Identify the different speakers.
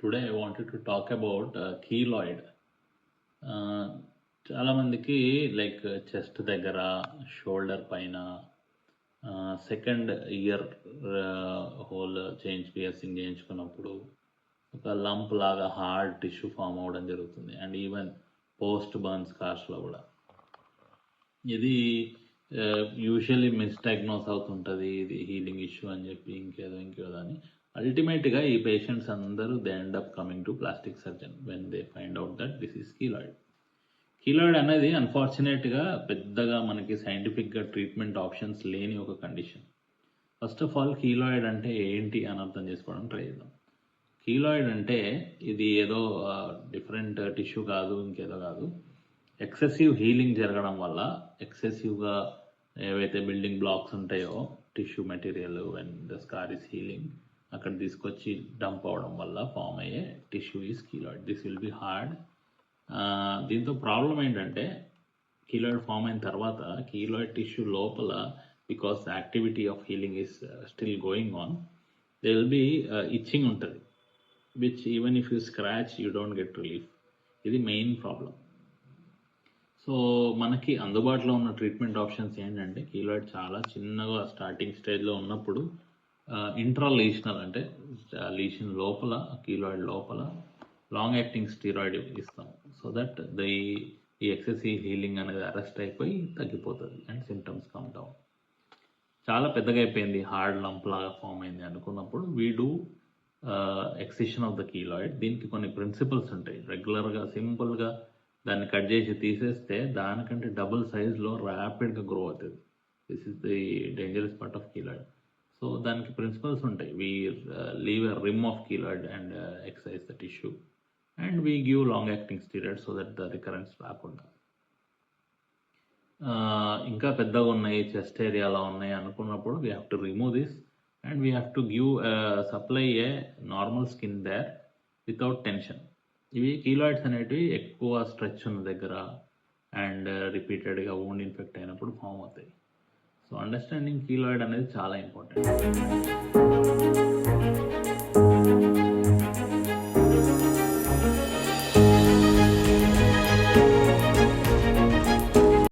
Speaker 1: Today I wanted to talk about keloid. చాలా మందికి like chest దగ్గర, షోల్డర్ పైన, సెకండ్ ఇయర్ హోల్ పియర్సింగ్ చేయించుకున్నప్పుడు ఒక లంప్ లాగా హార్డ్ టిష్యూ ఫామ్ అవ్వడం జరుగుతుంది. అండ్ ఈవెన్ పోస్ట్ బర్న్ స్కార్స్లో కూడా ఇది యూజువల్లీ మిస్డయాగ్నోస్ అవుతుంటుంది. ఇది హీలింగ్ ఇష్యూ అని చెప్పి ఇంకేదో అని. అల్టిమేట్గా ఈ పేషెంట్స్ అందరూ they end up coming to plastic surgeon when they find out that this is keloid. Keloid అనేది అన్ఫార్చునేట్గా పెద్దగా మనకి సైంటిఫిక్గా ట్రీట్మెంట్ ఆప్షన్స్ లేని ఒక condition. First of all keloid అంటే ఏంటి అని అర్థం చేసుకోవడం ట్రై చేద్దాం. కీలాయిడ్ అంటే ఇది ఏదో డిఫరెంట్ టిష్యూ కాదు, ఇంకేదో కాదు. ఎక్సెసివ్ హీలింగ్ జరగడం వల్ల ఎక్సెసివ్గా ఏవైతే బిల్డింగ్ బ్లాక్స్ ఉంటాయో tissue material when the scar is healing అక్కడ తీసుకొచ్చి డంప్ అవడం వల్ల ఫామ్ అయ్యే tissue is keloid. This will be hard. దీంతో ప్రాబ్లం ఏంటంటే కీలాయిడ్ ఫామ్ అయిన తర్వాత కీలాయిడ్ టిష్యూ లోపల because activity of healing is still going on, they will be itching ఉంటుంది, which even if you scratch you don't get relief. ఇది main problem. So మనకి అందుబాటులో ఉన్న ట్రీట్మెంట్ ఆప్షన్స్ ఏంటంటే కీలాయిడ్ చాలా చిన్నగా స్టార్టింగ్ స్టేజ్లో ఉన్నప్పుడు ఇంట్రా లీషనల్ అంటే లీషన్ లోపల, కీలాయిడ్ లోపల లాంగ్ యాక్టింగ్ స్టీరాయిడ్ ఇస్తాం. సో దట్ ఈ ఎక్సెసివ్ హీలింగ్ అనేది అరెస్ట్ అయిపోయి తగ్గిపోతుంది అండ్ సిమ్టమ్స్ కమ్ డౌన్. చాలా పెద్దగా అయిపోయింది, హార్డ్ లంప్ లాగా ఫామ్ అయింది అనుకున్నప్పుడు we do excision of the keloid. దీనికి కొన్ని ప్రిన్సిపల్స్ ఉంటాయి. రెగ్యులర్గా సింపుల్గా దాన్ని కట్ చేసి తీసేస్తే దానికంటే డబుల్ సైజ్లో ర్యాపిడ్గా గ్రో అవుతుంది. This is the dangerous part of keloid. So దానికి ప్రిన్సిపల్స్ ఉంటాయి. We leave a rim of keloid and excise the tissue and we give long acting steroid so that the recurrence రాకుండా. ఇంకా పెద్దగా ఉన్నాయి, chest ఏరియాలో ఉన్నాయి అనుకున్నప్పుడు we have to remove this and we have to give supply a normal skin there without tension. ఇవి keloids అనేటివి ఎక్కువ స్ట్రెచ్ ఉన్న దగ్గర అండ్ రిపీటెడ్గా వూండ్ ఇన్ఫెక్ట్ అయినప్పుడు ఫామ్ అవుతాయి. సో అండర్స్టాండింగ్ కీలాయిడ్ అనేది చాలా ఇంపార్టెంట్.